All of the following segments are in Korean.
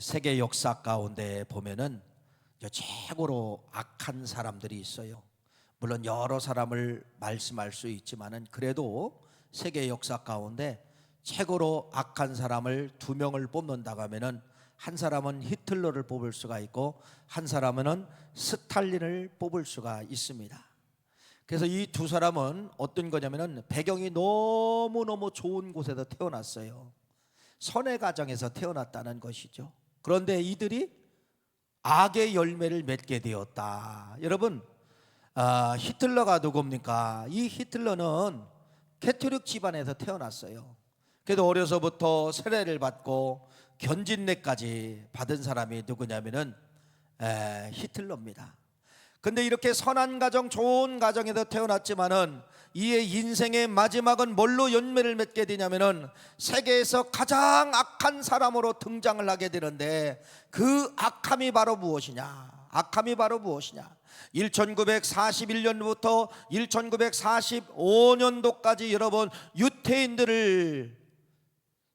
세계 역사 가운데 보면은 최고로 악한 사람들이 있어요. 물론 여러 사람을 말씀할 수 있지만은 그래도 세계 역사 가운데 최고로 악한 사람을 두 명을 뽑는다고 하면은 한 사람은 히틀러를 뽑을 수가 있고 한 사람은 스탈린을 뽑을 수가 있습니다. 그래서 이 두 사람은 어떤 거냐면은 배경이 너무너무 좋은 곳에서 태어났어요. 선의 가정에서 태어났다는 것이죠. 그런데 이들이 악의 열매를 맺게 되었다. 여러분, 히틀러가 누굽니까? 이 히틀러는 캐토릭 집안에서 태어났어요. 그래도 어려서부터 세례를 받고 견진례까지 받은 사람이 누구냐면은 히틀러입니다. 근데 이렇게 선한 가정, 좋은 가정에서 태어났지만은 이의 인생의 마지막은 뭘로 열매를 맺게 되냐면은 세계에서 가장 악한 사람으로 등장을 하게 되는데, 그 악함이 바로 무엇이냐? 악함이 바로 무엇이냐? 1941년부터 1945년도까지 여러분, 유태인들을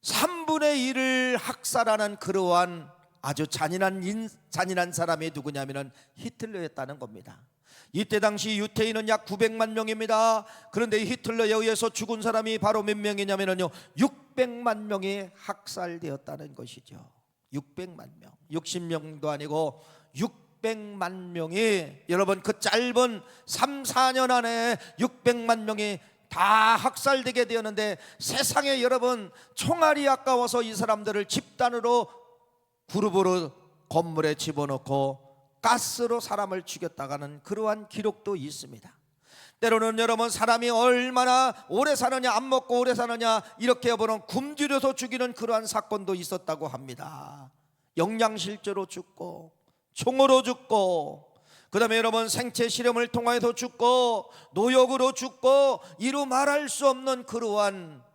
3분의 1을 학살하는 그러한 아주 잔인한 사람이 누구냐면은 히틀러였다는 겁니다. 이때 당시 유태인은 약 900만 명입니다. 그런데 히틀러에 의해서 죽은 사람이 바로 몇 명이냐면요, 600만 명이 학살되었다는 것이죠. 600만 명, 60명도 아니고 600만 명이, 여러분, 그 짧은 3, 4년 안에 600만 명이 다 학살되게 되었는데, 세상에 여러분, 총알이 아까워서 이 사람들을 집단으로 그룹으로 건물에 집어넣고 가스로 사람을 죽였다가는 그러한 기록도 있습니다. 때로는 여러분, 사람이 얼마나 오래 사느냐, 안 먹고 오래 사느냐, 이렇게 여러분 굶주려서 죽이는 그러한 사건도 있었다고 합니다. 영양실조로 죽고 총으로 죽고, 그 다음에 여러분 생체 실험을 통해서 죽고 노역으로 죽고, 이루 말할 수 없는 그러한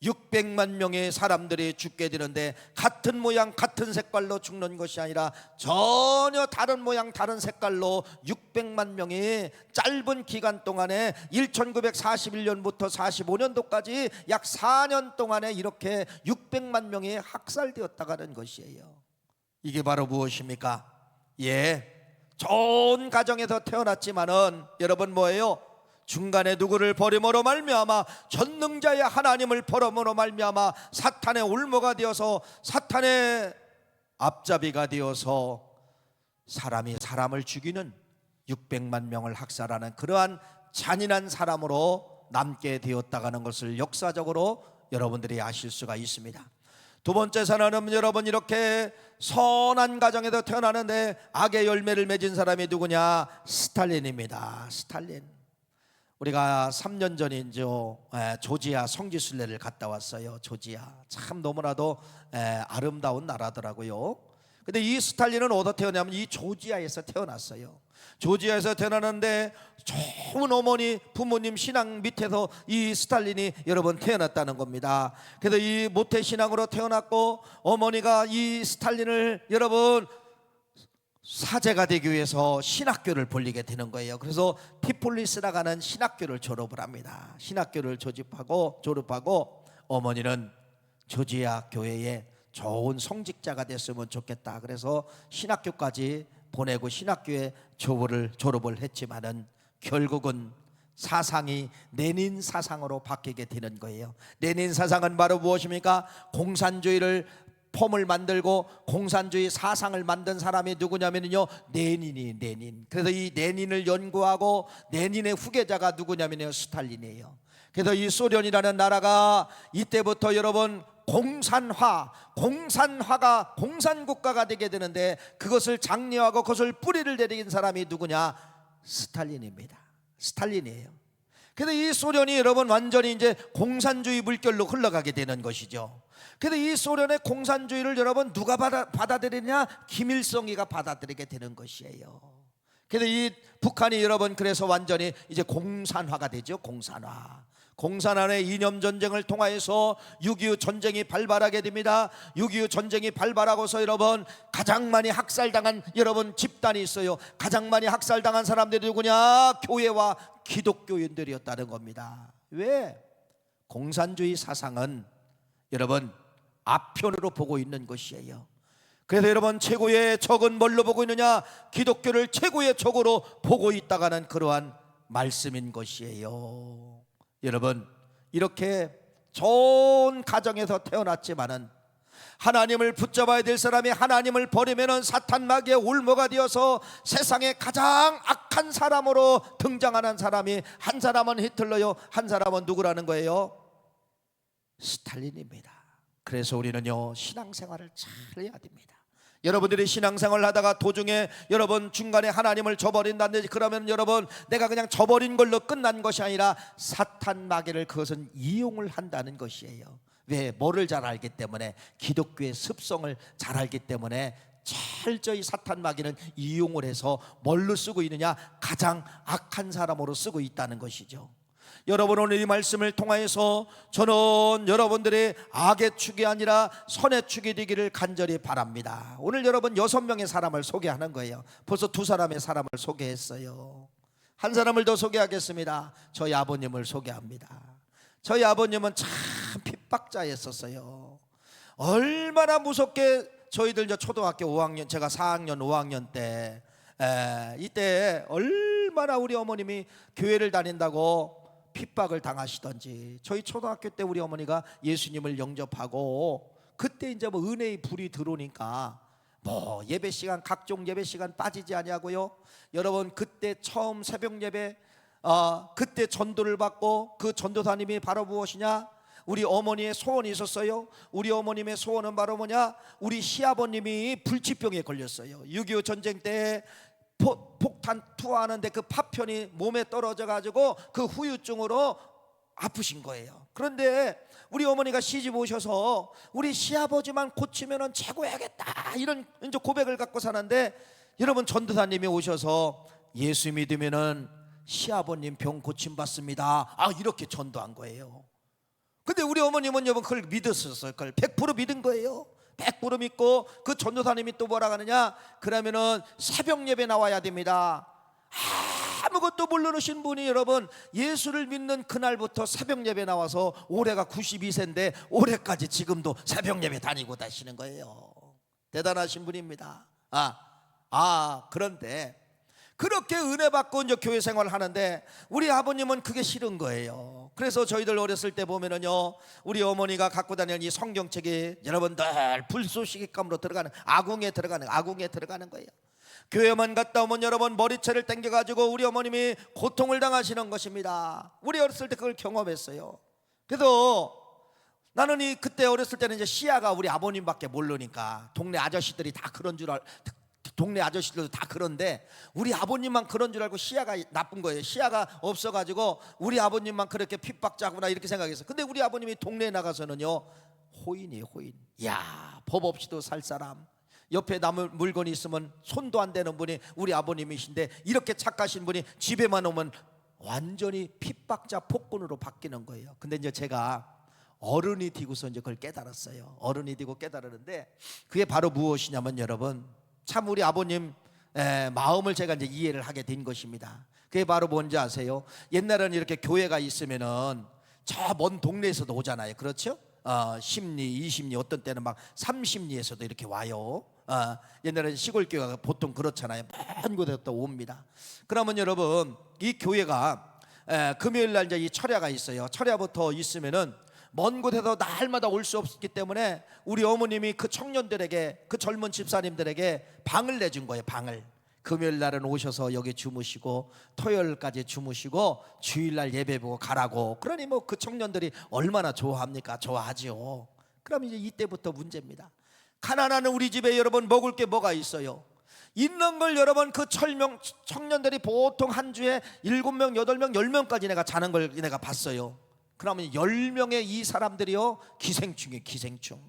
600만 명의 사람들이 죽게 되는데, 같은 모양 같은 색깔로 죽는 것이 아니라 전혀 다른 모양 다른 색깔로 600만 명이 짧은 기간 동안에 1941년부터 45년도까지 약 4년 동안에 이렇게 600만 명이 학살되었다는 것이에요. 이게 바로 무엇입니까? 좋은 가정에서 태어났지만은 여러분 뭐예요? 중간에 누구를 버림으로 말미암아, 전능자의 하나님을 버림으로 말미암아 사탄의 올무가 되어서, 사탄의 앞잡이가 되어서 사람이 사람을 죽이는 600만 명을 학살하는 그러한 잔인한 사람으로 남게 되었다는 것을 역사적으로 여러분들이 아실 수가 있습니다. 두 번째 사람은 여러분, 이렇게 선한 가정에서 태어나는데 악의 열매를 맺은 사람이 누구냐? 스탈린입니다. 스탈린. 우리가 3년 전이죠, 조지아 성지순례를 갔다 왔어요. 조지아 참 너무나도 아름다운 나라더라고요. 근데 이 스탈린은 어디서 태어나면 이 조지아에서 태어났어요. 조지아에서 태어났는데 좋은 어머니 부모님 신앙 밑에서 이 스탈린이 여러분 태어났다는 겁니다. 그래서 이 모태 신앙으로 태어났고, 어머니가 이 스탈린을 여러분 사제가 되기 위해서 신학교를 벌리게 되는 거예요. 그래서 티폴리스라고 하는 신학교를 졸업을 합니다. 신학교를 졸업하고 어머니는 조지아 교회에 좋은 성직자가 됐으면 좋겠다. 그래서 신학교까지 보내고 신학교에 졸업을 했지만은 결국은 사상이 레닌 사상으로 바뀌게 되는 거예요. 레닌 사상은 바로 무엇입니까? 공산주의를 폼을 만들고 공산주의 사상을 만든 사람이 누구냐면요, 레닌. 그래서 이 레닌을 연구하고 레닌의 후계자가 누구냐면요, 스탈린이에요. 그래서 이 소련이라는 나라가 이때부터 여러분 공산화가 공산국가가 되게 되는데, 그것을 장려하고 그것을 뿌리를 내린 사람이 누구냐? 스탈린입니다. 스탈린이에요. 그래서 이 소련이 여러분 완전히 이제 공산주의 물결로 흘러가게 되는 것이죠. 그래서 이 소련의 공산주의를 여러분 누가 받아들이냐? 김일성이가 받아들이게 되는 것이에요. 그래서 이 북한이 여러분 그래서 완전히 이제 공산화가 되죠. 공산화의 이념 전쟁을 통하여서 6.25 전쟁이 발발하게 됩니다. 6.25 전쟁이 발발하고서 여러분 가장 많이 학살당한 여러분 집단이 있어요. 가장 많이 학살당한 사람들이 누구냐? 교회와 기독교인들이었다는 겁니다. 왜? 공산주의 사상은 여러분 앞편으로 보고 있는 것이에요. 그래서 여러분, 최고의 적은 뭘로 보고 있느냐? 기독교를 최고의 적으로 보고 있다가는 그러한 말씀인 것이에요. 여러분, 이렇게 좋은 가정에서 태어났지만은 하나님을 붙잡아야 될 사람이 하나님을 버리면은 사탄 마귀의 울모가 되어서 세상에 가장 악한 사람으로 등장하는 사람이, 한 사람은 히틀러요, 한 사람은 누구라는 거예요? 스탈린입니다. 그래서 우리는요, 신앙생활을 잘 해야 됩니다. 여러분들이 신앙생활을 하다가 도중에 여러분 중간에 하나님을 저버린다든지 그러면 여러분, 내가 그냥 저버린 걸로 끝난 것이 아니라 사탄 마귀를 그것은 이용을 한다는 것이에요. 왜? 뭐를 잘 알기 때문에, 기독교의 습성을 잘 알기 때문에 철저히 사탄 마귀는 이용을 해서 뭘로 쓰고 있느냐? 가장 악한 사람으로 쓰고 있다는 것이죠. 여러분, 오늘 이 말씀을 통하여서 저는 여러분들의 악의 축이 아니라 선의 축이 되기를 간절히 바랍니다. 오늘 여러분 6명의 사람을 소개하는 거예요. 벌써 2사람의 사람을 소개했어요. 한 사람을 더 소개하겠습니다. 저희 아버님을 소개합니다. 저희 아버님은 참 핍박자였었어요. 얼마나 무섭게, 저희들 이제 초등학교 5학년, 제가 4학년 5학년 때 이때 얼마나 우리 어머님이 교회를 다닌다고 핍박을 당하시던지. 저희 초등학교 때 우리 어머니가 예수님을 영접하고 그때 이제 뭐 은혜의 불이 들어오니까 뭐 예배 시간, 각종 예배 시간 빠지지 아니하고요. 여러분, 그때 처음 새벽 예배, 그때 전도를 받고, 그 전도사님이 바로 무엇이냐? 우리 어머니의 소원이 있었어요. 우리 어머님의 소원은 바로 뭐냐? 우리 시아버님이 불치병에 걸렸어요. 6.25 전쟁 때 폭탄 투하하는데 그 파편이 몸에 떨어져 가지고 그 후유증으로 아프신 거예요. 그런데 우리 어머니가 시집 오셔서 우리 시아버지만 고치면은 최고야겠다, 이런 이제 고백을 갖고 사는데, 여러분, 전도사님이 오셔서 예수 믿으면은 시아버님 병 고침 받습니다, 이렇게 전도한 거예요. 근데 우리 어머님은 여러분 그걸 믿었었어요. 그걸 100% 믿은 거예요. 100% 믿고, 그 전도사님이 또 뭐라 하느냐? 그러면은 새벽 예배 나와야 됩니다. 아무것도 모르신 분이 여러분 예수를 믿는 그날부터 새벽 예배 나와서, 올해가 92세인데 올해까지 지금도 새벽 예배 다니고 다시는 거예요. 대단하신 분입니다. 그런데 그렇게 은혜 받고 이제 교회 생활을 하는데 우리 아버님은 그게 싫은 거예요. 그래서 저희들 어렸을 때 보면은요, 우리 어머니가 갖고 다니는 이 성경책이 여러분들 불쏘시개감으로 들어가는, 아궁에 들어가는 거예요. 교회만 갔다 오면 여러분 머리채를 당겨가지고 우리 어머님이 고통을 당하시는 것입니다. 우리 어렸을 때 그걸 경험했어요. 그래서 나는 그때 어렸을 때는 이제 시야가 우리 아버님밖에 모르니까 동네 아저씨들이 다 그런 줄 동네 아저씨들도 다 그런데 우리 아버님만 그런 줄 알고 시야가 나쁜 거예요. 시야가 없어가지고 우리 아버님만 그렇게 핍박자구나 이렇게 생각했어요. 근데 우리 아버님이 동네에 나가서는요, 호인이에요, 호인. 야, 법 없이도 살 사람, 옆에 남을 물건이 있으면 손도 안 대는 분이 우리 아버님이신데, 이렇게 착하신 분이 집에만 오면 완전히 핍박자 폭군으로 바뀌는 거예요. 근데 이제 제가 어른이 되고서 이제 그걸 깨달았어요. 어른이 되고 깨달았는데 그게 바로 무엇이냐면, 여러분, 참 우리 아버님 마음을 제가 이제 이해를 하게 된 것입니다. 그게 바로 뭔지 아세요? 옛날에는 이렇게 교회가 있으면은 저 먼 동네에서도 오잖아요. 그렇죠? 10리, 20리, 어떤 때는 막 30리에서도 이렇게 와요. 옛날에는 시골 교회가 보통 그렇잖아요. 먼 곳에서 또 옵니다. 그러면 여러분, 이 교회가 금요일 날 이제 이 철야가 있어요. 철야부터 있으면은 먼 곳에서 날마다 올 수 없기 때문에 우리 어머님이 그 청년들에게, 그 젊은 집사님들에게 방을 내준 거예요. 방을. 금요일 날은 오셔서 여기 주무시고 토요일까지 주무시고 주일날 예배 보고 가라고. 그러니 뭐 그 청년들이 얼마나 좋아합니까? 좋아하죠. 그럼 이제 이때부터 문제입니다. 가난한 우리 집에 여러분 먹을 게 뭐가 있어요? 있는 걸 여러분 그 청년들이 보통 한 주에 7명, 8명, 10명까지 내가 자는 걸 내가 봤어요. 그러면 10명의 이 사람들이요, 기생충이에요. 기생충.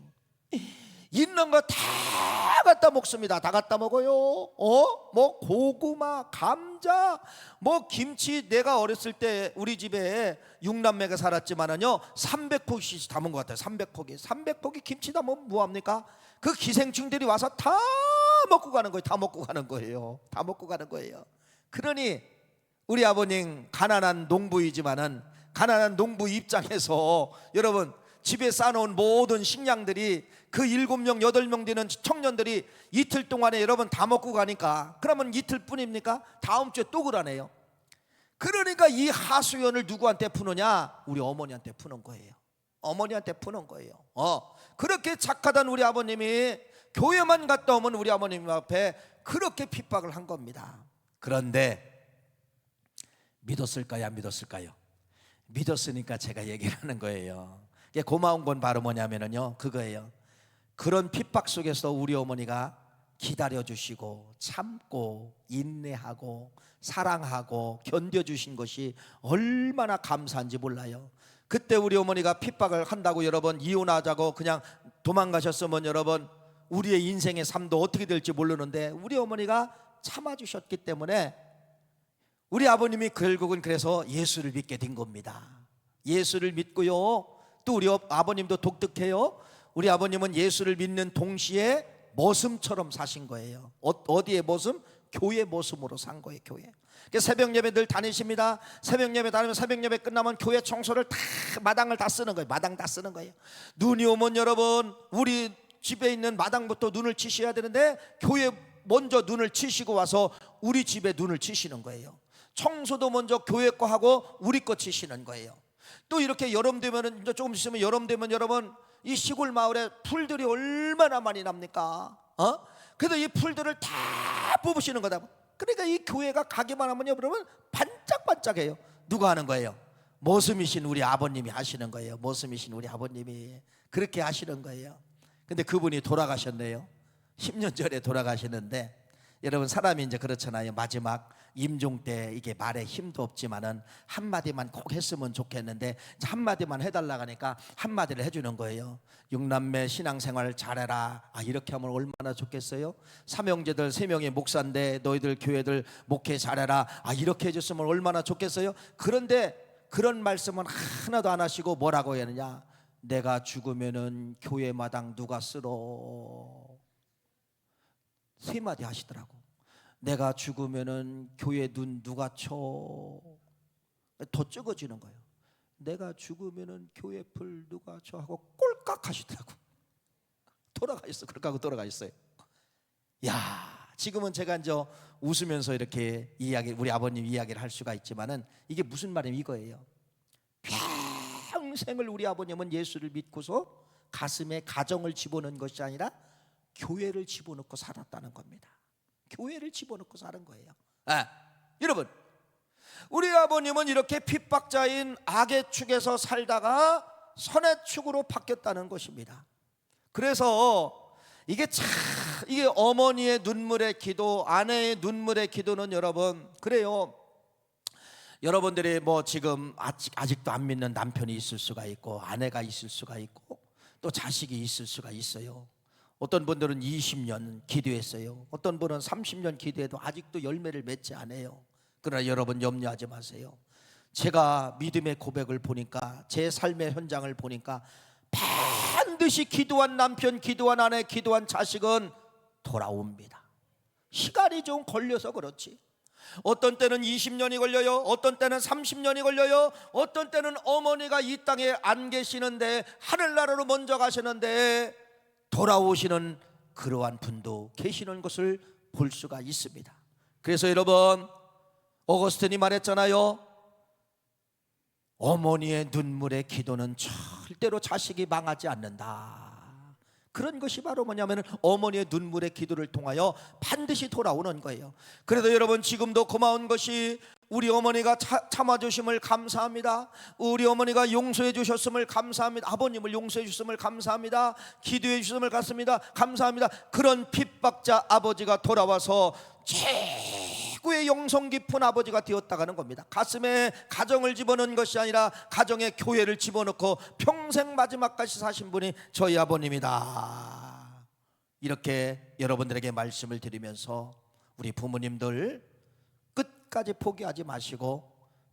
있는 거 다 갖다 먹습니다. 다 갖다 먹어요. 뭐 고구마, 감자, 뭐 김치. 내가 어렸을 때 우리 집에 6남매가 살았지만은요 300포기씩 담은 것 같아요. 300포기 김치 담으면 뭐합니까? 그 기생충들이 와서 다 먹고 가는 거예요. 다 먹고 가는 거예요. 다 먹고 가는 거예요. 그러니 우리 아버님 가난한 농부이지만은, 가난한 농부 입장에서 여러분 집에 쌓아놓은 모든 식량들이 그 7명 8명 되는 청년들이 이틀 동안에 여러분 다 먹고 가니까, 그러면 이틀 뿐입니까? 다음 주에 또 그러네요. 그러니까 이 하수연을 누구한테 푸느냐? 우리 어머니한테 푸는 거예요. 어머니한테 푸는 거예요. 그렇게 착하던 우리 아버님이 교회만 갔다 오면 우리 아버님 앞에 그렇게 핍박을 한 겁니다. 그런데 믿었을까요? 안 믿었을까요? 믿었으니까 제가 얘기를 하는 거예요. 고마운 건 바로 뭐냐면요, 그거예요. 그런 핍박 속에서 우리 어머니가 기다려주시고 참고 인내하고 사랑하고 견뎌주신 것이 얼마나 감사한지 몰라요. 그때 우리 어머니가 핍박을 한다고 여러분 이혼하자고 그냥 도망가셨으면 여러분 우리의 인생의 삶도 어떻게 될지 모르는데, 우리 어머니가 참아주셨기 때문에 우리 아버님이 결국은 그래서 예수를 믿게 된 겁니다. 예수를 믿고요, 또 우리 아버님도 독특해요. 우리 아버님은 예수를 믿는 동시에 모습처럼 사신 거예요. 어디의 모습? 교회 모습으로 산 거예요. 교회. 새벽 예배 늘 다니십니다. 새벽 예배 다니면 새벽 예배 끝나면 교회 청소를 다, 마당을 다 쓰는 거예요. 마당 다 쓰는 거예요. 눈이 오면 여러분 우리 집에 있는 마당부터 눈을 치셔야 되는데, 교회 먼저 눈을 치시고 와서 우리 집에 눈을 치시는 거예요. 청소도 먼저 교회 거 하고 우리 거 치시는 거예요. 또 이렇게 여름 되면은, 이제 조금 있으면 여름 되면 여러분 이 시골 마을에 풀들이 얼마나 많이 납니까? 그래서 이 풀들을 다 뽑으시는 거다. 그러니까 이 교회가 가기만 하면 여러분 반짝반짝해요. 누가 하는 거예요? 모습이신 우리 아버님이 하시는 거예요. 모습이신 우리 아버님이 그렇게 하시는 거예요. 근데 그분이 돌아가셨네요. 10년 전에 돌아가시는데, 여러분 사람이 이제 그렇잖아요. 마지막 임종 때 이게 말에 힘도 없지만은 한마디만 꼭 했으면 좋겠는데 한마디만 해달라고 하니까 한마디를 해주는 거예요. 육남매 신앙생활 잘해라. 이렇게 하면 얼마나 좋겠어요? 삼형제들 3명의 목사인데 너희들 교회들 목회 잘해라. 이렇게 해줬으면 얼마나 좋겠어요? 그런데 그런 말씀은 하나도 안 하시고 뭐라고 하느냐? 내가 죽으면은 교회 마당 누가 쓸어? 3마디 하시더라고. 내가 죽으면은 교회 눈 누가 쳐? 더 찍어지는 거예요. 내가 죽으면은 교회 풀 누가 쳐? 하고 꼴깍 하시더라고. 돌아가셨어. 그렇게 하고 돌아가셨어요. 야, 지금은 제가 이제 웃으면서 이렇게 이야기, 우리 아버님 이야기를 할 수가 있지만은 이게 무슨 말이냐면 이거예요. 평생을 우리 아버님은 예수를 믿고서 가슴에 가정을 집어넣은 것이 아니라 교회를 집어넣고 살았다는 겁니다. 교회를 집어넣고 사는 거예요. 여러분, 우리 아버님은 이렇게 핍박자인 악의 축에서 살다가 선의 축으로 바뀌었다는 것입니다. 그래서 이게 어머니의 눈물의 기도, 아내의 눈물의 기도는 여러분, 그래요. 여러분들이 뭐 지금 아직도 안 믿는 남편이 있을 수가 있고, 아내가 있을 수가 있고, 또 자식이 있을 수가 있어요. 어떤 분들은 20년 기도했어요. 어떤 분은 30년 기도해도 아직도 열매를 맺지 않아요. 그러나 여러분 염려하지 마세요. 제가 믿음의 고백을 보니까, 제 삶의 현장을 보니까 반드시 기도한 남편, 기도한 아내, 기도한 자식은 돌아옵니다. 시간이 좀 걸려서 그렇지. 어떤 때는 20년이 걸려요. 어떤 때는 30년이 걸려요. 어떤 때는 어머니가 이 땅에 안 계시는데 하늘나라로 먼저 가시는데 돌아오시는 그러한 분도 계시는 것을 볼 수가 있습니다. 그래서 여러분, 어거스틴이 말했잖아요. 어머니의 눈물의 기도는 절대로 자식이 망하지 않는다. 그런 것이 바로 뭐냐면 어머니의 눈물의 기도를 통하여 반드시 돌아오는 거예요. 그래도 여러분 지금도 고마운 것이 우리 어머니가 참아주심을 감사합니다. 우리 어머니가 용서해 주셨음을 감사합니다. 아버님을 용서해 주셨음을 감사합니다. 기도해 주셨음을 감사합니다. 그런 핍박자 아버지가 돌아와서 최고의 영성 깊은 아버지가 되었다가는 겁니다. 가슴에 가정을 집어넣은 것이 아니라 가정에 교회를 집어넣고 평생 마지막까지 사신 분이 저희 아버님이다. 이렇게 여러분들에게 말씀을 드리면서 우리 부모님들 끝까지 포기하지 마시고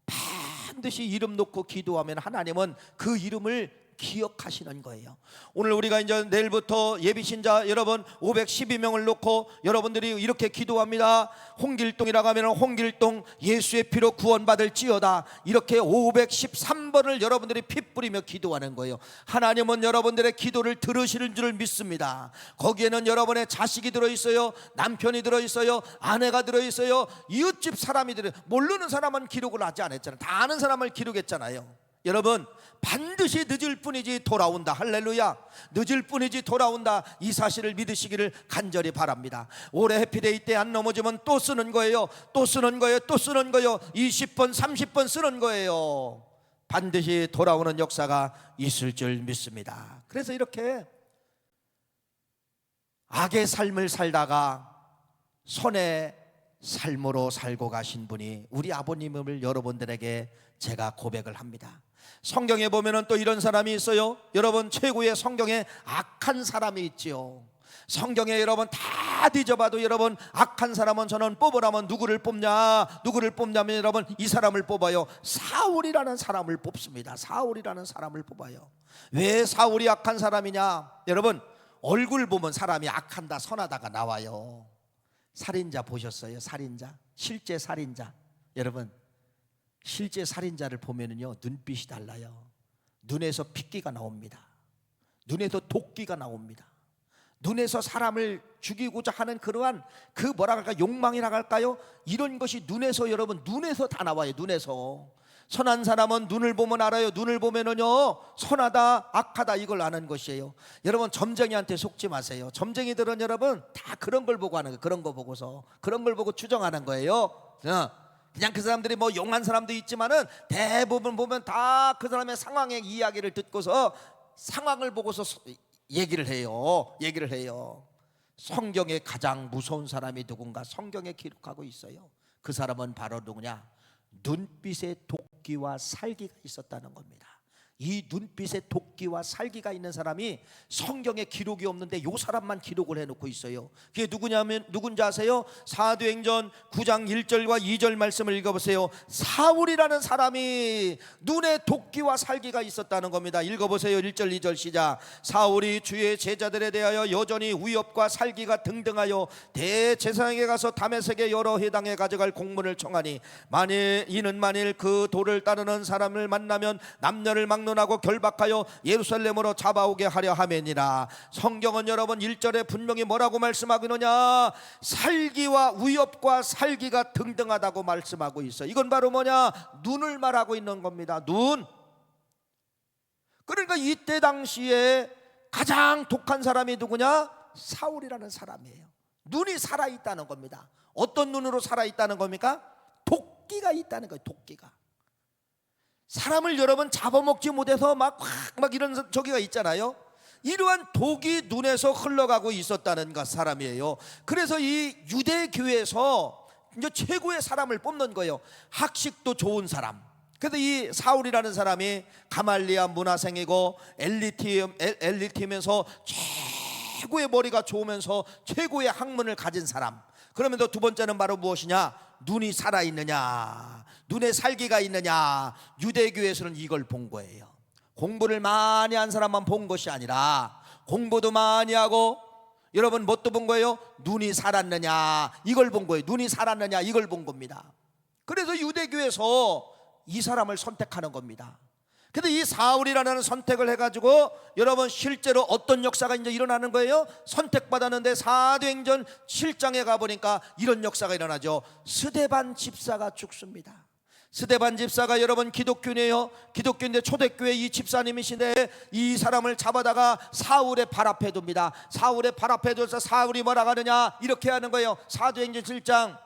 반드시 이름 놓고 기도하면 하나님은 그 이름을 기억하시는 거예요. 오늘 우리가 이제 내일부터 예비신자 여러분 512명을 놓고 여러분들이 이렇게 기도합니다. 홍길동이라고 하면 홍길동 예수의 피로 구원받을지어다, 이렇게 513번을 여러분들이 피 뿌리며 기도하는 거예요. 하나님은 여러분들의 기도를 들으시는 줄 믿습니다. 거기에는 여러분의 자식이 들어있어요, 남편이 들어있어요, 아내가 들어있어요, 이웃집 사람이 들어있어요. 모르는 사람은 기록을 하지 않았잖아요. 다 아는 사람을 기록했잖아요. 여러분, 반드시 늦을 뿐이지 돌아온다. 할렐루야. 늦을 뿐이지 돌아온다. 이 사실을 믿으시기를 간절히 바랍니다. 올해 해피데이 때 안 넘어지면 또 쓰는 거예요. 또 쓰는 거예요. 또 쓰는 거예요. 20번 30번 쓰는 거예요. 반드시 돌아오는 역사가 있을 줄 믿습니다. 그래서 이렇게 악의 삶을 살다가 선의 삶으로 살고 가신 분이 우리 아버님을 여러분들에게 제가 고백을 합니다. 성경에 보면은 또 이런 사람이 있어요. 여러분, 최고의 성경에 악한 사람이 있지요. 성경에 여러분 다 뒤져봐도 여러분 악한 사람은 저는 뽑으라면 누구를 뽑냐? 누구를 뽑냐면 여러분 이 사람을 뽑아요. 사울이라는 사람을 뽑습니다. 사울이라는 사람을 뽑아요. 왜 사울이 악한 사람이냐? 여러분, 얼굴 보면 사람이 악한다 선하다가 나와요. 살인자 보셨어요? 살인자, 실제 살인자. 여러분, 실제 살인자를 보면은요 눈빛이 달라요. 눈에서 핏기가 나옵니다. 눈에서 도끼가 나옵니다. 눈에서 사람을 죽이고자 하는 그러한 그 뭐라 할까, 욕망이라 할까요? 이런 것이 눈에서, 여러분 눈에서 다 나와요. 눈에서. 선한 사람은 눈을 보면 알아요. 눈을 보면은요 선하다 악하다 이걸 아는 것이에요. 여러분, 점쟁이한테 속지 마세요. 점쟁이들은 여러분 다 그런 걸 보고 하는 거예요. 그런 거 보고서 그런 걸 보고 추정하는 거예요. 그냥 그 사람들이 뭐 용한 사람도 있지만은 대부분 보면 다 그 사람의 상황의 이야기를 듣고서 상황을 보고서 얘기를 해요. 성경에 가장 무서운 사람이 누군가 성경에 기록하고 있어요. 그 사람은 바로 누구냐? 눈빛에 도끼와 살기가 있었다는 겁니다. 이 눈빛에 도끼와 살기가 있는 사람이 성경에 기록이 없는데 이 사람만 기록을 해놓고 있어요. 그게 누구냐면 누군지 아세요? 사도행전 9장 1절과 2절 말씀을 읽어보세요. 사울이라는 사람이 눈에 도끼와 살기가 있었다는 겁니다. 읽어보세요. 1절 2절 시작. 사울이 주의 제자들에 대하여 여전히 위협과 살기가 등등하여 대제사장에게 가서 다메섹의 여러 회당에 가져갈 공문을 청하니 이는 만일 그 도를 따르는 사람을 만나면 남녀를 막론하고 결박하여 예루살렘으로 잡아오게 하려 하매니라. 성경은 여러분 1절에 분명히 뭐라고 말씀하고 있느냐? 살기와 위협과 살기가 등등하다고 말씀하고 있어요. 이건 바로 뭐냐? 눈을 말하고 있는 겁니다. 눈. 그러니까 이때 당시에 가장 독한 사람이 누구냐? 사울이라는 사람이에요. 눈이 살아있다는 겁니다. 어떤 눈으로 살아있다는 겁니까? 도끼가 있다는 거예요. 도끼가. 사람을 여러분 잡아먹지 못해서 막 이런 저기가 있잖아요. 이러한 독이 눈에서 흘러가고 있었다는 것 사람이에요. 그래서 이 유대교에서 이제 최고의 사람을 뽑는 거예요. 학식도 좋은 사람. 그래서 이 사울이라는 사람이 가말리아 문화생이고 엘리트이면서 최고의 머리가 좋으면서 최고의 학문을 가진 사람. 그러면 또 두 번째는 바로 무엇이냐? 눈이 살아있느냐, 눈에 살기가 있느냐. 유대교에서는 이걸 본 거예요. 공부를 많이 한 사람만 본 것이 아니라 공부도 많이 하고 여러분 뭣도 본 거예요? 눈이 살았느냐 이걸 본 거예요. 눈이 살았느냐 이걸 본 겁니다. 그래서 유대교에서 이 사람을 선택하는 겁니다. 근데 이 사울이라는 선택을 해가지고 여러분 실제로 어떤 역사가 이제 일어나는 거예요? 선택받았는데 사도행전 7장에 가보니까 이런 역사가 일어나죠. 스데반 집사가 죽습니다. 스데반 집사가 여러분 기독교인이에요. 기독교인데 초대교회 이 집사님이신데 이 사람을 잡아다가 사울의 발 앞에 둡니다. 사울의 발 앞에 둬서 사울이 뭐라고 하느냐 이렇게 하는 거예요. 사도행전 7장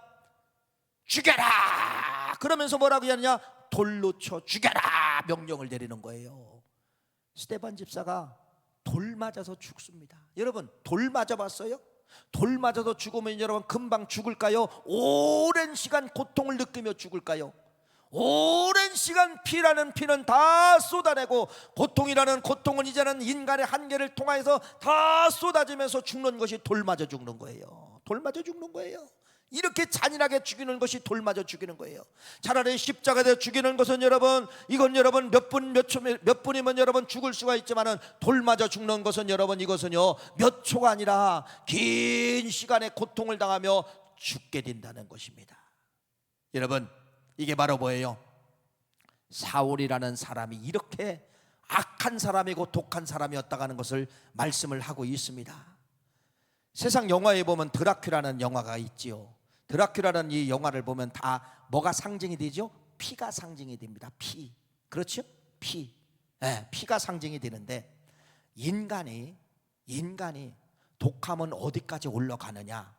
죽여라 그러면서 뭐라고 하느냐, 돌로 쳐 죽여라 명령을 내리는 거예요. 스데반 집사가 돌 맞아서 죽습니다. 여러분 돌 맞아봤어요? 돌 맞아서 죽으면 여러분 금방 죽을까요? 오랜 시간 고통을 느끼며 죽을까요? 오랜 시간 피라는 피는 다 쏟아내고 고통이라는 고통은 이제는 인간의 한계를 통해서 다 쏟아지면서 죽는 것이 돌 맞아 죽는 거예요. 돌 맞아 죽는 거예요. 이렇게 잔인하게 죽이는 것이 돌 맞아 죽이는 거예요. 차라리 십자가에 죽이는 것은 여러분, 이건 여러분 몇 분이면 여러분 죽을 수가 있지만은 돌 맞아 죽는 것은 여러분, 이것은요 몇 초가 아니라 긴 시간의 고통을 당하며 죽게 된다는 것입니다. 여러분, 이게 바로 뭐예요? 사울이라는 사람이 이렇게 악한 사람이고 독한 사람이었다고 하는 것을 말씀을 하고 있습니다. 세상 영화에 보면 드라큘라는 영화가 있지요. 드라큘라는 이 영화를 보면 다 뭐가 상징이 되죠? 피가 상징이 됩니다. 피. 그렇죠? 피. 피가 상징이 되는데, 인간이 독하면 어디까지 올라가느냐?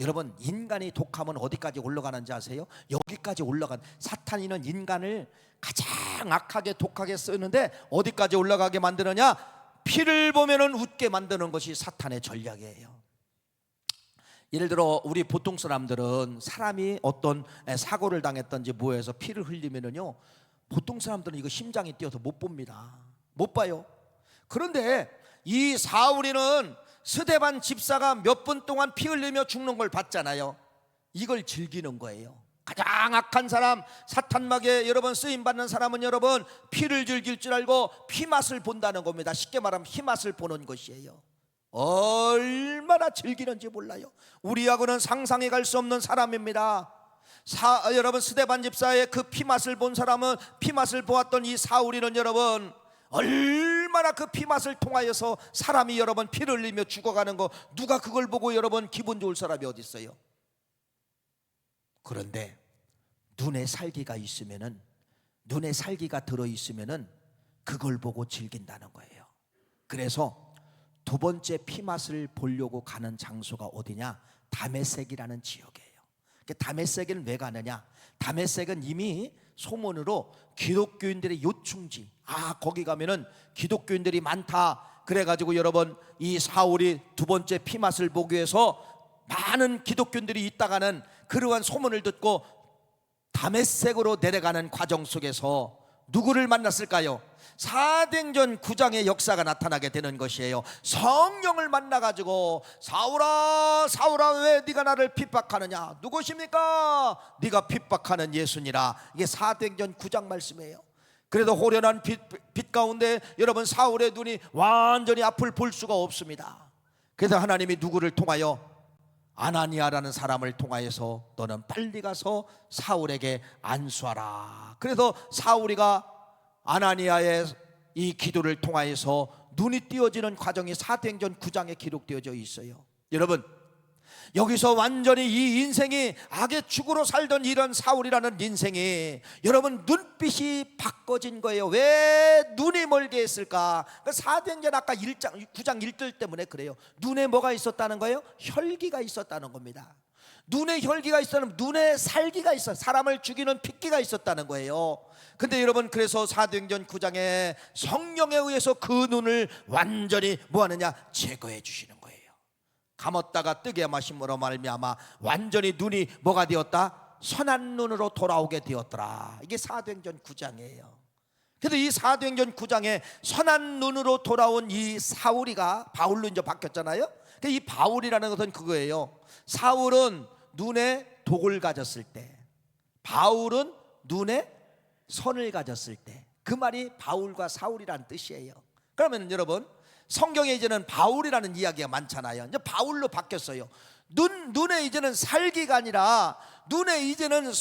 여러분, 인간이 독하면 어디까지 올라가는지 아세요? 여기까지 올라간, 사탄이는 인간을 가장 악하게 독하게 쓰는데 어디까지 올라가게 만드느냐? 피를 보면은 웃게 만드는 것이 사탄의 전략이에요. 예를 들어 우리 보통 사람들은 사람이 어떤 사고를 당했던지 뭐해서 피를 흘리면은요, 보통 사람들은 이거 심장이 뛰어서 못 봅니다. 못 봐요. 그런데 이 사울이는 스데반 집사가 몇 분 동안 피 흘리며 죽는 걸 봤잖아요. 이걸 즐기는 거예요. 가장 악한 사람, 사탄막에 여러분 쓰임받는 사람은 여러분 피를 즐길 줄 알고 피 맛을 본다는 겁니다. 쉽게 말하면 피 맛을 보는 것이에요. 얼마나 즐기는지 몰라요. 우리하고는 상상해 갈 수 없는 사람입니다. 여러분, 스데반 집사의 그 피맛을 본 사람은, 피맛을 보았던 이 사울이는 여러분 얼마나 그 피맛을 통하여서 사람이 여러분 피를 흘리며 죽어가는 거, 누가 그걸 보고 여러분 기분 좋을 사람이 어디 있어요? 그런데 눈에 살기가 있으면은, 눈에 살기가 들어있으면은 그걸 보고 즐긴다는 거예요. 그래서 두 번째 피맛을 보려고 가는 장소가 어디냐? 다메섹이라는 지역이에요. 다메섹은 왜 가느냐? 다메섹은 이미 소문으로 기독교인들의 요충지, 거기 가면은 기독교인들이 많다. 그래가지고 여러분 이 사울이 두 번째 피맛을 보기 위해서 많은 기독교인들이 있다가는 그러한 소문을 듣고 다메섹으로 내려가는 과정 속에서 누구를 만났을까요? 사도행전 9장의 역사가 나타나게 되는 것이에요. 성령을 만나가지고 사울아 사울아 왜 네가 나를 핍박하느냐? 누구십니까? 네가 핍박하는 예수니라. 이게 사도행전 9장 말씀이에요. 그래도 호련한 빛 가운데 여러분 사울의 눈이 완전히 앞을 볼 수가 없습니다. 그래서 하나님이 누구를 통하여? 아나니아라는 사람을 통하여서 너는 빨리 가서 사울에게 안수하라. 그래서 사울이가 아나니아의 이 기도를 통하여서 눈이 띄어지는 과정이 사도행전 9장에 기록되어져 있어요. 여러분, 여기서 완전히 이 인생이 악의 축으로 살던 이런 사울이라는 인생이 여러분 눈빛이 바꿔진 거예요. 왜 눈이 멀게 했을까? 사도행전 아까 9장 1절 때문에 그래요. 눈에 뭐가 있었다는 거예요? 혈기가 있었다는 겁니다. 눈에 혈기가 있었다는, 눈에 살기가 있어, 사람을 죽이는 핏기가 있었다는 거예요. 근데 여러분, 그래서 사도행전 9장에 성령에 의해서 그 눈을 완전히 뭐하느냐? 제거해 주시는 거예요. 감았다가 뜨게 하심으로 말미암아 완전히 눈이 뭐가 되었다? 선한 눈으로 돌아오게 되었더라. 이게 사도행전 9장이에요. 그래서 이 사도행전 9장에 선한 눈으로 돌아온 이 사울이가 바울로 이제 바뀌었잖아요. 이 바울이라는 것은 그거예요. 사울은 눈에 독을 가졌을 때, 바울은 눈에 선을 가졌을 때, 그 말이 바울과 사울이라는 뜻이에요. 그러면 여러분, 성경에 이제는 바울이라는 이야기가 많잖아요. 이제 바울로 바뀌었어요. 눈에 이제는 살기가 아니라 눈에 이제는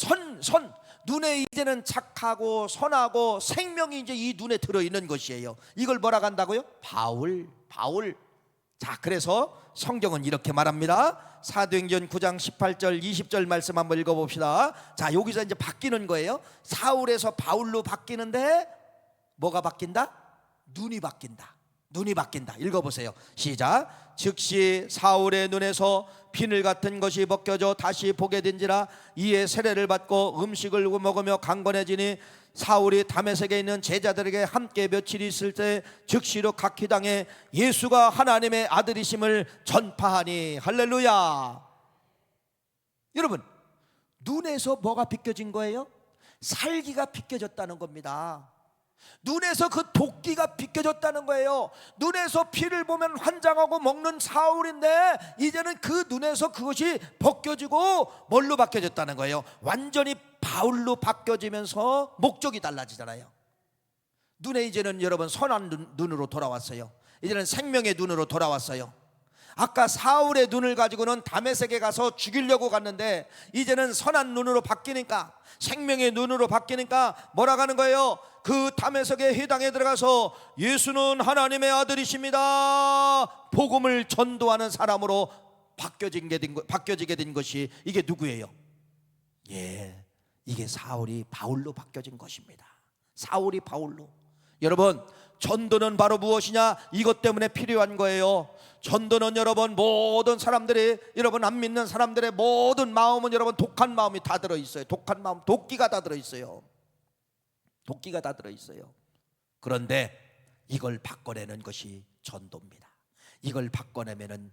눈에 이제는 착하고 선하고 생명이 이제 이 눈에 들어있는 것이에요. 이걸 뭐라고 한다고요? 바울. 자, 그래서 성경은 이렇게 말합니다. 사도행전 9장 18절 20절 말씀 한번 읽어봅시다. 자, 여기서 이제 바뀌는 거예요. 사울에서 바울로 바뀌는데 뭐가 바뀐다? 눈이 바뀐다. 읽어보세요. 시작. 즉시 사울의 눈에서 비늘 같은 것이 벗겨져 다시 보게 된지라. 이에 세례를 받고 음식을 먹으며 강건해지니 사울이 다메섹에 있는 제자들에게 함께 며칠 있을 때 즉시로 각기당에 예수가 하나님의 아들이심을 전파하니. 할렐루야. 여러분, 눈에서 뭐가 비껴진 거예요? 살기가 비껴졌다는 겁니다. 눈에서 그 도끼가 비껴졌다는 거예요. 눈에서 피를 보면 환장하고 먹는 사울인데 이제는 그 눈에서 그것이 벗겨지고 뭘로 바뀌어졌다는 거예요? 완전히 바울로 바뀌어지면서 목적이 달라지잖아요. 눈에 이제는 여러분 선한 눈으로 돌아왔어요. 이제는 생명의 눈으로 돌아왔어요. 아까 사울의 눈을 가지고는 다메섹에 가서 죽이려고 갔는데 이제는 선한 눈으로 바뀌니까, 생명의 눈으로 바뀌니까 뭐라 하는 거예요? 그 다메섹의 회당에 들어가서 예수는 하나님의 아들이십니다, 복음을 전도하는 사람으로 바뀌어지게 된 것이 이게 누구예요? 예, 이게 사울이 바울로 바뀌어진 것입니다. 사울이 바울로. 여러분, 전도는 바로 무엇이냐? 이것 때문에 필요한 거예요. 전도는 여러분 모든 사람들이, 여러분 안 믿는 사람들의 모든 마음은 여러분 독한 마음이 다 들어있어요. 독한 마음, 도끼가 다 들어있어요. 도끼가 다 들어있어요. 그런데 이걸 바꿔내는 것이 전도입니다. 이걸 바꿔내면은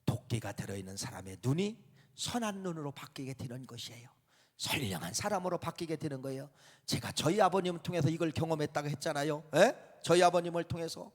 도끼가 들어있는 사람의 눈이 선한 눈으로 바뀌게 되는 것이에요. 선량한 사람으로 바뀌게 되는 거예요. 제가 저희 아버님을 통해서 이걸 경험했다고 했잖아요. 에? 저희 아버님을 통해서.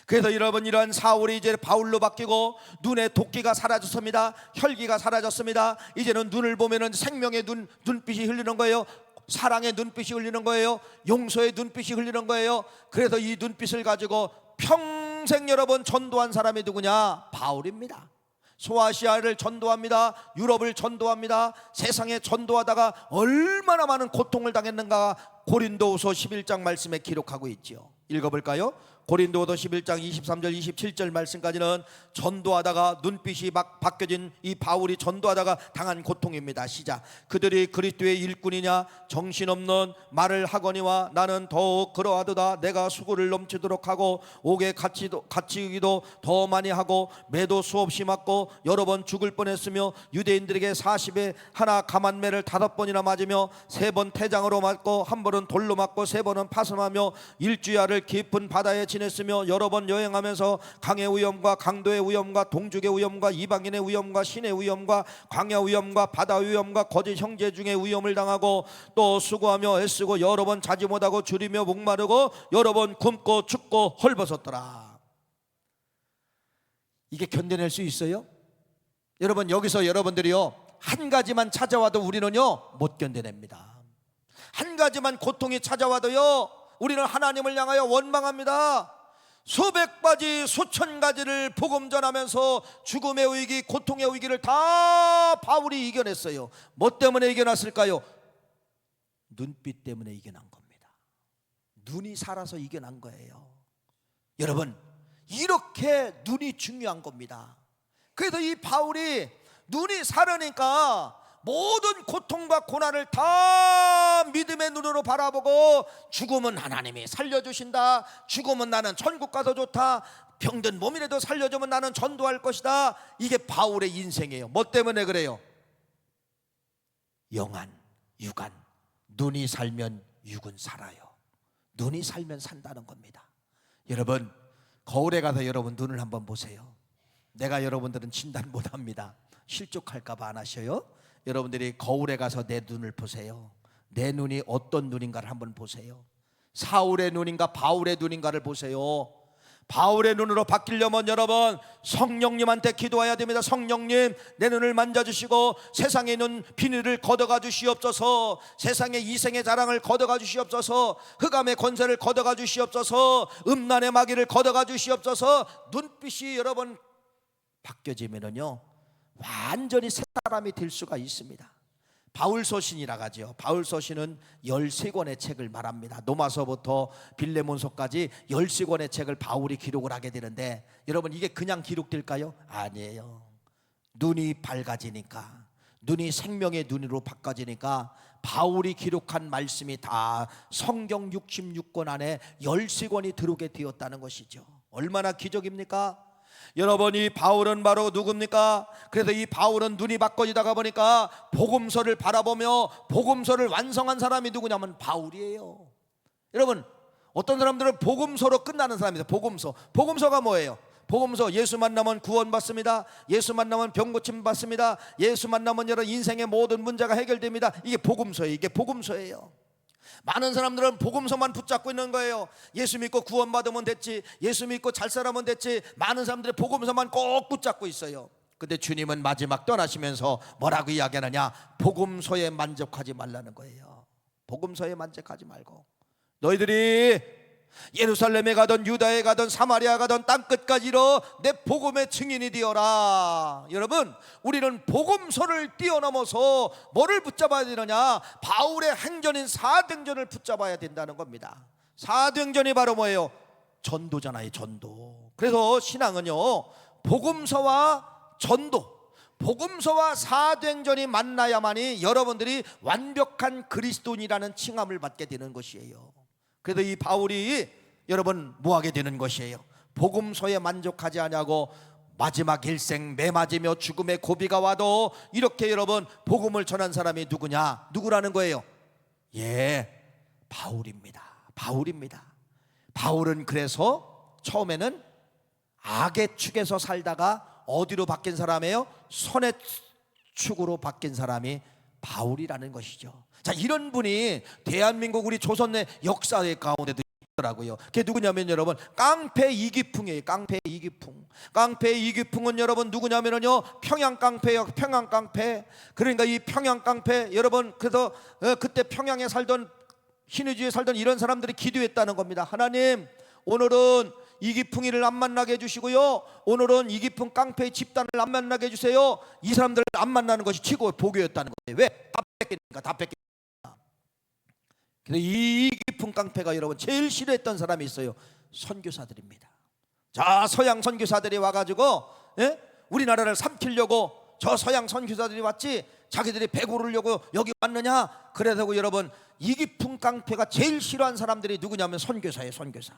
그래서 여러분, 이러한 사울이 이제 바울로 바뀌고 눈에 도끼가 사라졌습니다. 혈기가 사라졌습니다. 이제는 눈을 보면은 생명의 눈빛이 흘리는 거예요. 사랑의 눈빛이 흘리는 거예요. 용서의 눈빛이 흘리는 거예요. 그래서 이 눈빛을 가지고 평생 여러분 전도한 사람이 누구냐? 바울입니다. 소아시아를 전도합니다. 유럽을 전도합니다. 세상에 전도하다가 얼마나 많은 고통을 당했는가 고린도후서 11장 말씀에 기록하고 있지요. 읽어볼까요? 고린도후서 11장 23절 27절 말씀까지는 전도하다가 눈빛이 막 바뀌어진 이 바울이 전도하다가 당한 고통입니다. 시작. 그들이 그리스도의 일꾼이냐? 정신없는 말을 하거니와 나는 더욱 그러하도다. 내가 수고를 넘치도록 하고 옥에 갇히기도 더 많이 하고 매도 수없이 맞고 여러 번 죽을 뻔했으며 유대인들에게 40에 하나 감한매를 5번이나 맞으며 3번 태장으로 맞고 1번은 돌로 맞고 3번은 파손하며 일주야를 깊은 바다에 지냈으며 여러 번 여행하면서 강의 위험과 강도의 위험과 동족의 위험과 이방인의 위험과 신의 위험과 광야 위험과 바다 위험과 거짓 형제 중에 위험을 당하고 또 수고하며 애쓰고 여러 번 자지 못하고 줄이며 목마르고 여러 번 굶고 춥고 헐벗었더라. 이게 견뎌낼 수 있어요? 여러분, 여기서 여러분들이요 한 가지만 찾아와도 우리는요 못 견뎌냅니다. 한 가지만 고통이 찾아와도요 우리는 하나님을 향하여 원망합니다. 수백 가지 수천 가지를 복음 전하면서 죽음의 위기, 고통의 위기를 다 바울이 이겨냈어요. 뭐 때문에 이겨났을까요? 눈빛 때문에 이겨난 겁니다. 눈이 살아서 이겨난 거예요. 여러분, 이렇게 눈이 중요한 겁니다. 그래서 이 바울이 눈이 살으니까 모든 고통과 고난을 다 믿음의 눈으로 바라보고 죽음은 하나님이 살려주신다, 죽음은 나는 천국 가서 좋다, 병든 몸이라도 살려주면 나는 전도할 것이다. 이게 바울의 인생이에요. 뭐 때문에 그래요? 영안, 육안, 눈이 살면 육은 살아요. 눈이 살면 산다는 겁니다. 여러분, 거울에 가서 여러분 눈을 한번 보세요. 내가 여러분들은 진단 못합니다. 실족할까 봐 안 하셔요. 여러분들이 거울에 가서 내 눈을 보세요. 내 눈이 어떤 눈인가를 한번 보세요. 사울의 눈인가 바울의 눈인가를 보세요. 바울의 눈으로 바뀌려면 여러분 성령님한테 기도해야 됩니다. 성령님, 내 눈을 만져주시고 세상에 있는 비늘을 걷어가 주시옵소서, 세상의 이생의 자랑을 걷어가 주시옵소서, 흑암의 권세를 걷어가 주시옵소서, 음란의 마귀를 걷어가 주시옵소서. 눈빛이 여러분 바뀌어지면은요 완전히 새 사람이 될 수가 있습니다. 바울서신이라고 하죠. 바울서신은 13권의 책을 말합니다. 노마서부터 빌레몬서까지 13권의 책을 바울이 기록을 하게 되는데 여러분, 이게 그냥 기록될까요? 아니에요. 눈이 밝아지니까, 눈이 생명의 눈으로 바꿔지니까 바울이 기록한 말씀이 다 성경 66권 안에 13권이 들어오게 되었다는 것이죠. 얼마나 기적입니까? 여러분, 이 바울은 바로 누굽니까? 그래서 이 바울은 눈이 바꿔지다가 보니까 복음서를 바라보며 복음서를 완성한 사람이 누구냐면 바울이에요. 여러분, 어떤 사람들은 복음서로 끝나는 사람입니다. 복음서가 뭐예요? 복음서, 예수 만나면 구원 받습니다. 예수 만나면 병 고침 받습니다. 예수 만나면 여러 인생의 모든 문제가 해결됩니다. 이게 복음서예요. 많은 사람들은 복음서만 붙잡고 있는 거예요. 예수 믿고 구원받으면 됐지, 예수 믿고 잘 살아면 됐지. 많은 사람들이 복음서만 꼭 붙잡고 있어요. 근데 주님은 마지막 떠나시면서 뭐라고 이야기하느냐? 복음서에 만족하지 말라는 거예요. 복음서에 만족하지 말고 너희들이 예루살렘에 가든 유다에 가든 사마리아 가든 땅끝까지 이르러 내 복음의 증인이 되어라. 여러분, 우리는 복음서를 뛰어넘어서 뭐를 붙잡아야 되느냐? 바울의 행전인 사도행전을 붙잡아야 된다는 겁니다. 사도행전이 바로 뭐예요? 전도잖아요. 전도. 그래서 신앙은요, 복음서와 전도, 복음서와 사도행전이 만나야만이 여러분들이 완벽한 그리스도인이라는 칭함을 받게 되는 것이에요. 그래서 이 바울이 여러분 뭐 하게 되는 것이에요? 복음서에 만족하지 않냐고 마지막 일생 매맞으며 죽음의 고비가 와도 이렇게 여러분 복음을 전한 사람이 누구냐? 누구라는 거예요? 예, 바울입니다. 바울입니다. 바울은 그래서 처음에는 악의 축에서 살다가 어디로 바뀐 사람이에요? 선의 축으로 바뀐 사람이 바울이라는 것이죠. 자, 이런 분이 대한민국 우리 조선의 역사의 가운데도 있더라고요. 그게 누구냐면 여러분 깡패 이기풍이에요. 깡패 이기풍. 깡패 이기풍은 여러분 누구냐면요 평양 깡패예요. 평양 깡패. 그러니까 이 평양 깡패 여러분, 그래서 그때 평양에 살던 신의주에 살던 이런 사람들이 기도했다는 겁니다. 하나님, 오늘은 이기풍이를 안 만나게 해주시고요, 오늘은 이기풍 깡패의 집단을 안 만나게 해주세요. 이 사람들을 안 만나는 것이 최고의 복이었다는 거예요. 왜? 다 뺏기니까. 다 뺏기니까. 근데 이 이기풍 깡패가 여러분 제일 싫어했던 사람이 있어요. 선교사들입니다. 자, 서양 선교사들이 와가지고 우리나라를 삼키려고 저 서양 선교사들이 왔지, 자기들이 배고르려고 여기 왔느냐? 그래서 여러분 이기풍 깡패가 제일 싫어한 사람들이 누구냐면 선교사예요. 선교사.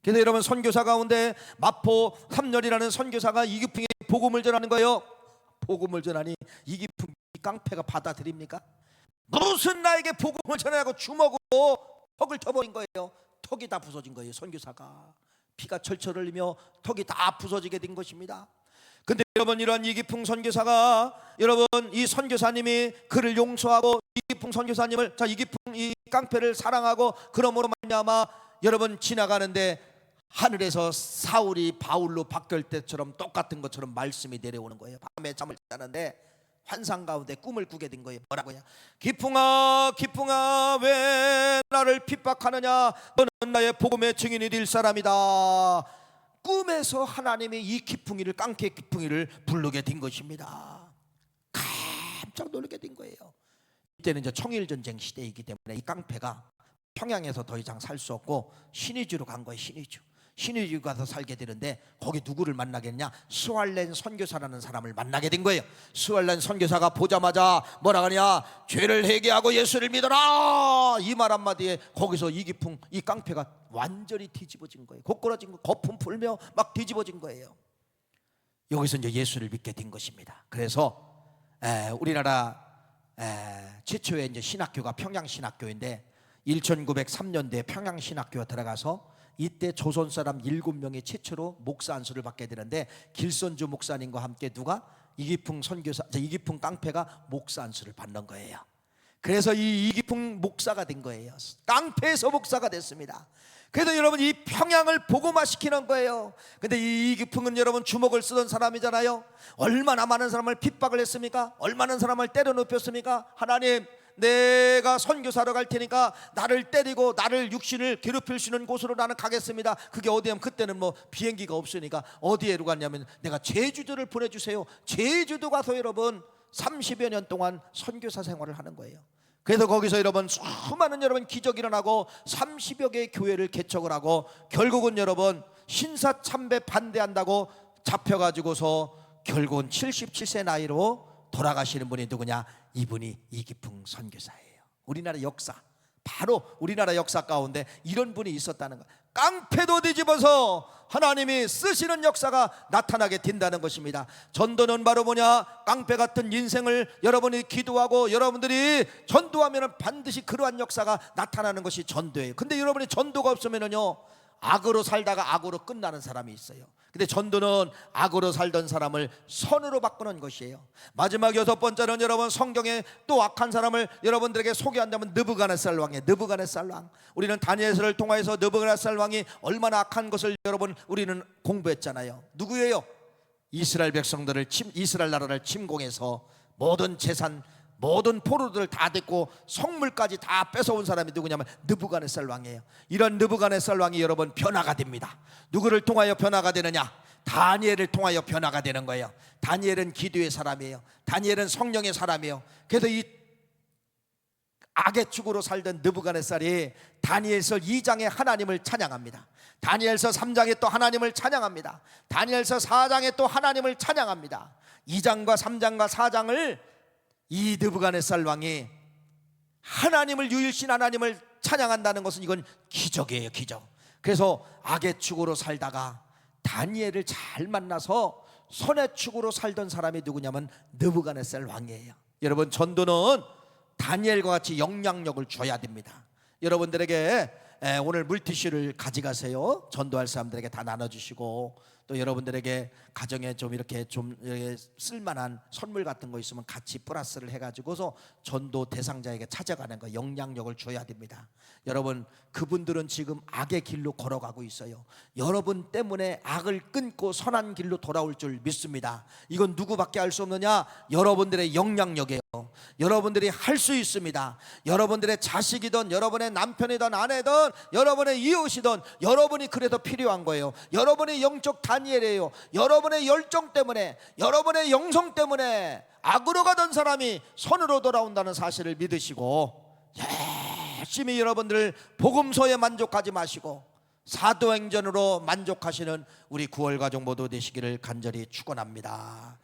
그래서 여러분 선교사 가운데 마포 삼열이라는 선교사가 이기풍에 복음을 전하는 거예요. 복음을 전하니 이기풍 깡패가 받아들입니까? 무슨 나에게 복음을 전하고 주먹으로 턱을 쳐버린 거예요. 턱이 다 부서진 거예요. 선교사가 피가 철철 흘리며 턱이 다 부서지게 된 것입니다. 근데 여러분 이런 이기풍 선교사가 여러분 이 선교사님이 그를 용서하고 이기풍 선교사님을, 자, 이기풍 이 깡패를 사랑하고 그러므로 말미암아 여러분 지나가는데 하늘에서 사울이 바울로 바뀔 때처럼 똑같은 것처럼 말씀이 내려오는 거예요. 밤에 잠을 자는데 환상 가운데 꿈을 꾸게 된 거예요. 뭐라고요? 기풍아 기풍아 왜 나를 핍박하느냐? 너는 나의 복음의 증인이 될 사람이다. 꿈에서 하나님이 이 기풍이를, 깡패 기풍이를 부르게 된 것입니다. 깜짝 놀라게 된 거예요. 이때는 이제 청일전쟁 시대이기 때문에 이 깡패가 평양에서 더 이상 살 수 없고 신의주로 간 거예요. 신의주. 신의주 가서 살게 되는데 거기 누구를 만나겠냐? 스왈렌 선교사라는 사람을 만나게 된 거예요. 스왈렌 선교사가 보자마자 뭐라 하냐? 죄를 회개하고 예수를 믿어라, 이 말 한마디에 거기서 이기풍 이 깡패가 완전히 뒤집어진 거예요. 고꾸라진 거, 거품 풀며 막 뒤집어진 거예요. 여기서 이제 예수를 믿게 된 것입니다. 그래서 우리나라 최초의 이제 신학교가 평양신학교인데 1903년도에 평양신학교에 들어가서 이때 조선 사람 7명이 최초로 목사 안수를 받게 되는데 길선주 목사님과 함께 누가? 이기풍 선교사, 이기풍 깡패가 목사 안수를 받는 거예요. 그래서 이 이기풍 목사가 된 거예요. 깡패에서 목사가 됐습니다. 그래서 여러분 이 평양을 복음화시키는 거예요. 근데 이 이기풍은 여러분 주먹을 쓰던 사람이잖아요. 얼마나 많은 사람을 핍박을 했습니까? 얼마나 많은 사람을 때려 눕혔습니까? 하나님, 내가 선교사로 갈 테니까 나를 때리고 나를 육신을 괴롭힐 수 있는 곳으로 나는 가겠습니다. 그게 어디냐면 그때는 뭐 비행기가 없으니까 어디에로 갔냐면 내가 제주도를 보내주세요. 제주도 가서 여러분 30여 년 동안 선교사 생활을 하는 거예요. 그래서 거기서 여러분 수많은 여러분 기적이 일어나고 30여 개의 교회를 개척을 하고 결국은 여러분 신사참배 반대한다고 잡혀가지고서 결국은 77세 나이로 돌아가시는 분이 누구냐? 이분이 이기풍 선교사예요. 우리나라 역사, 바로 우리나라 역사 가운데 이런 분이 있었다는 것. 깡패도 뒤집어서 하나님이 쓰시는 역사가 나타나게 된다는 것입니다. 전도는 바로 뭐냐? 깡패 같은 인생을 여러분이 기도하고 여러분들이 전도하면 반드시 그러한 역사가 나타나는 것이 전도예요. 근데 여러분이 전도가 없으면요 악으로 살다가 악으로 끝나는 사람이 있어요. 근데 전도는 악으로 살던 사람을 선으로 바꾸는 것이에요. 마지막 6번째는 여러분, 성경에 또 악한 사람을 여러분들에게 소개한다면 느부갓네살 왕이에요. 느부갓네살 왕. 우리는 다니엘서를 통하여서 느부갓네살 왕이 얼마나 악한 것을 여러분 우리는 공부했잖아요. 누구예요? 이스라엘 백성들을 이스라엘 나라를 침공해서 모든 재산, 모든 포로들을 다 데리고 성물까지 다 뺏어온 사람이 누구냐면 느부갓네살 왕이에요. 이런 느부갓네살 왕이 여러분 변화가 됩니다. 누구를 통하여 변화가 되느냐? 다니엘을 통하여 변화가 되는 거예요. 다니엘은 기도의 사람이에요. 다니엘은 성령의 사람이에요. 그래서 이 악의 축으로 살던 느부갓네살이 다니엘서 2장에 하나님을 찬양합니다. 다니엘서 3장에 또 하나님을 찬양합니다. 다니엘서 4장에 또 하나님을 찬양합니다. 2장과 3장과 4장을 이 느부갓네살 왕이 하나님을, 유일신 하나님을 찬양한다는 것은 이건 기적이에요, 기적. 그래서 악의 축으로 살다가 다니엘을 잘 만나서 선의 축으로 살던 사람이 누구냐면 느부갓네살 왕이에요. 여러분, 전도는 다니엘과 같이 영향력을 줘야 됩니다. 여러분들에게 오늘 물티슈를 가져가세요. 전도할 사람들에게 다 나눠주시고, 또 여러분들에게 가정에 좀 이렇게 좀 쓸만한 선물 같은 거 있으면 같이 플러스를 해가지고서 전도 대상자에게 찾아가는 거, 영향력을 줘야 됩니다. 여러분, 그분들은 지금 악의 길로 걸어가고 있어요. 여러분 때문에 악을 끊고 선한 길로 돌아올 줄 믿습니다. 이건 누구밖에 알 수 없느냐? 여러분들의 영향력이에요. 여러분들이 할 수 있습니다. 여러분들의 자식이든 여러분의 남편이든 아내든 여러분의 이웃이든 여러분이 그래도 필요한 거예요. 여러분의 영적 다니엘이에요. 여러분의 열정 때문에, 여러분의 영성 때문에 악으로 가던 사람이 선으로 돌아온다는 사실을 믿으시고, 열심히 여러분들 복음서에 만족하지 마시고 사도행전으로 만족하시는 우리 9월 가족 모두 되시기를 간절히 축원합니다.